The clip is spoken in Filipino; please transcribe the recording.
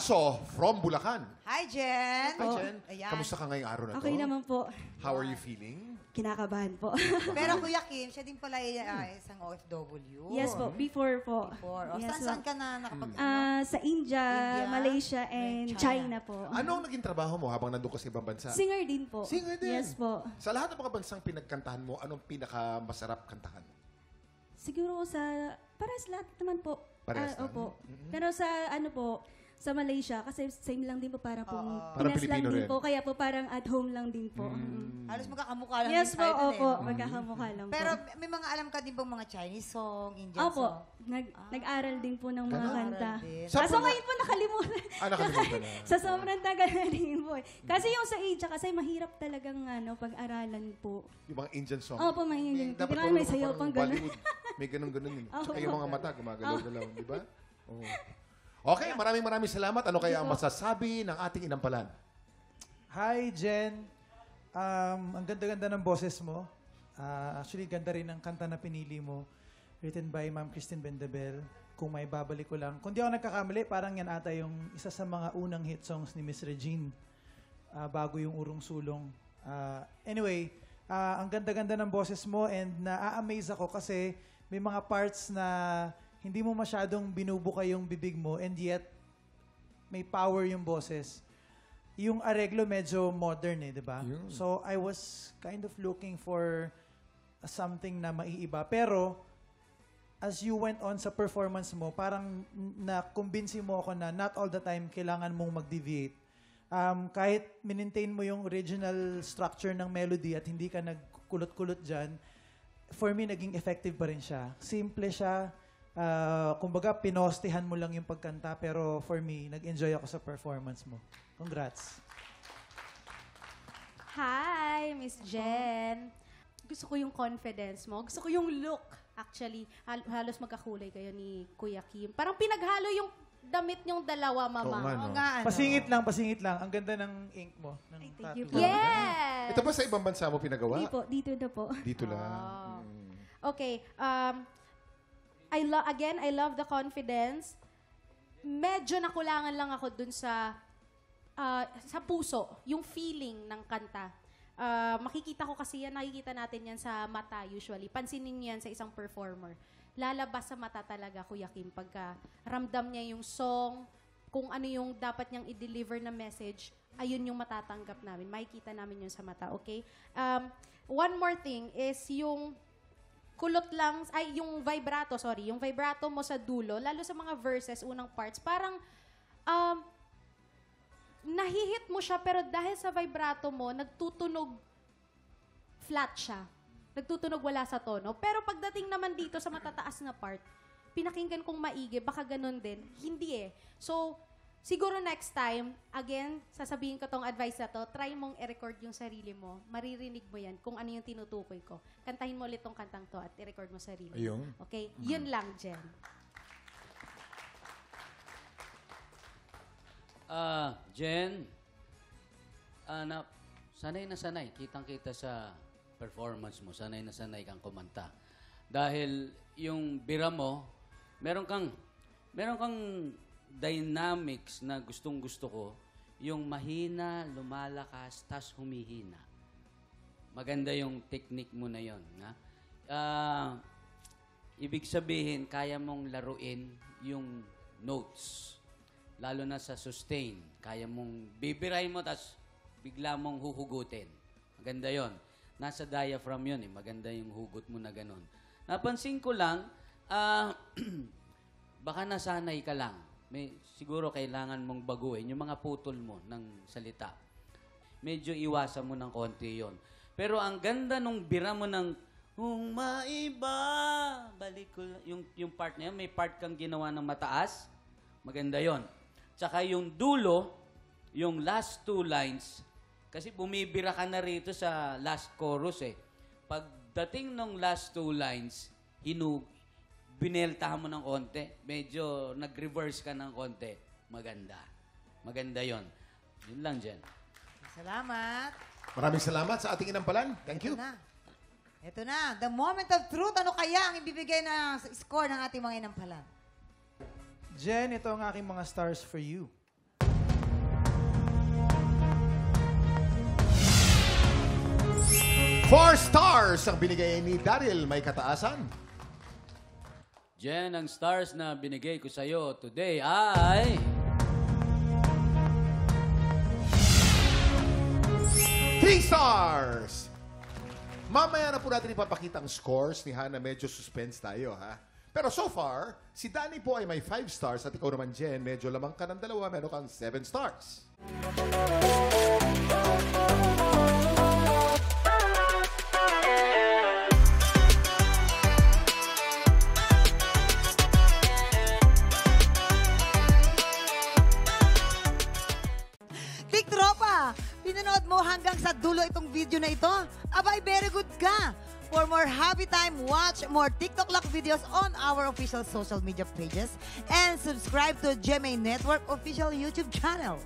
Alonso from Bulacan. Hi, Jen. Hi, Jen. Ayan. Kamusta ka ngayong araw na to? Okay naman po. How are you feeling? Kinakabahan po. Pero Kuya Kim, siya din pala isang OFW. Yes po, before po. Yes Saan po. ka na nakapag... Sa India, Malaysia, and China po. Ano ang naging trabaho mo habang nandun ka sa ibang bansa? Singer din po. Singer din? Yes po. Sa lahat ng mga bansang pinagkantahan mo, anong pinakamasarap kantahan? Siguro sa, parehas lahat naman po. Parehas lang? Opo. Pero sa ano po, sa Malaysia, kasi same lang din po, para pong Parang Pinas lang Pilipino din rin. po, kaya po parang at home lang din po. Halos magkakamukha lang Yes din po, tayo dun opo. eh, no? Magkakamukha lang po. Pero may mga alam ka din bang mga Chinese song, Indian Opo, song? nag-aral din po ng mga Ganon. kanta. Aral din. Sa Kaso pag- ngayon po nakalimutan. Nakalimutan na. Sa sobrang tagal na rin po. Kasi yung sa age, kasi mahirap talagang pag-aralan po. Yung mga Indian song. Opo, may Dapat Kailangan may marunong ka sayaw parang pang ganun. Bollywood. May ganun-ganun yun. Opo. Tsaka yung mga mata, gumagalaw-galaw. Di ba? Oo. Okay, maraming salamat. Ano kaya ang masasabi ng ating inampalan? Hi, Jen. Ang ganda-ganda ng boses mo. Actually, ganda rin ang kanta na pinili mo. Written by Ma'am Christine Bendabel. Kung may babalik ko lang. Kung di ako nagkakamali, parang yan ata yung isa sa mga unang hit songs ni Miss Regine. Bago yung Urong Sulong. Anyway, ang ganda-ganda ng boses mo and na-amaze ako kasi may mga parts na hindi mo masyadong binubuka yung bibig mo and yet may power yung boses. Yung areglo medyo modern di ba? So I was kind of looking for something na maiiba. Pero as you went on sa performance mo, parang na-convince mo ako na not all the time kailangan mong mag-deviate. Kahit minintain mo yung original structure ng melody at hindi ka nagkulot-kulot dyan, for me, naging effective pa rin siya. Simple siya. Kumbaga, pinostehan mo lang yung pagkanta, pero for me, nag-enjoy ako sa performance mo. Congrats. Hi, Miss Jen. Gusto ko yung confidence mo. Gusto ko yung look, actually. Halos magkakulay kayo ni Kuya Kim. Parang pinaghalo yung damit niyong dalawa, Mama. Oo nga, no? Oo nga, ano? Pasingit lang. Ang ganda ng ink mo. Ng thank you tattoo. po. Yes! Ito ba sa ibang bansa mo pinagawa? Hindi po, dito na po. Dito lang. Okay. I love the confidence. Medyo nakulangan lang ako dun sa puso, yung feeling ng kanta. Makikita ko kasi yan, nakikita natin yan sa mata usually. Pansinin niyo yan sa isang performer. Lalabas sa mata talaga, Kuya Kim, pagka ramdam niya yung song, kung ano yung dapat niyang i-deliver na message, ayun yung matatanggap namin. Makikita namin yun sa mata, okay? One more thing is yung yung vibrato mo sa dulo, lalo sa mga verses, unang parts, parang nahihit mo siya, pero dahil sa vibrato mo, nagtutunog flat siya. Nagtutunog wala sa tono. Pero pagdating naman dito sa matataas na part, pinakinggan kong maigi, baka ganun din. Hindi So, siguro next time, again, sasabihin ko tong advice na to, try mong i-record yung sarili mo. Maririnig mo yan kung ano yung tinutukoy ko. Kantahin mo ulit tong kantang to at i-record mo sarili. Ayun. Okay? Yun lang, Jen. Jen, sanay na sanay. Kitang-kita sa performance mo. Sanay na sanay kang kumanta. Dahil yung bira mo, meron kang dynamics na gustong-gusto ko. Yung mahina, lumalakas, tas humihina. Maganda yung technique mo na yon. Ibig sabihin, kaya mong laruin yung notes. Lalo na sa sustain. Kaya mong bibirahin mo, tas bigla mong huhugutin. Maganda yon. Nasa diaphragm yun Maganda yung hugot mo na ganun. Napansin ko lang, baka nasanay ka lang. Siguro kailangan mong baguhin yung mga putol mo ng salita. Medyo iwasan mo ng konti yon. Pero ang ganda nung bira mo ng kung maiba, balik ko yung part na yun, may part kang ginawa ng mataas. Maganda yon. Tsaka yung dulo, yung last two lines, kasi bumibira ka na rito sa last chorus Pagdating ng last two lines, bineltahan mo ng konti. Medyo nag-reverse ka ng konti. Maganda. Maganda yon. Yun lang, Jen. Salamat. Maraming salamat sa ating inampalan. Thank you. Ito na. The moment of truth. Ano kaya ang ibibigay na score ng ating mga inampalan? Jen, ito ang aking mga stars for you. 4 stars ang binigay ni Daryl. May kataasan. Jen, ang stars na binigay ko sa'yo today ay... 3 stars! Mamaya na po natin ipapakita ang scores ni Hannah. Medyo suspense tayo, ha? Pero so far, si Danny po ay may 5 stars at ikaw naman, Jen, medyo lamang ka ng 2, meron kang 7 stars. Big Tropa, pinanood mo hanggang sa dulo itong video na ito? Abay, very good ka! For more happy time, watch more TikTok Lock videos on our official social media pages and subscribe to GMA Network official YouTube channel.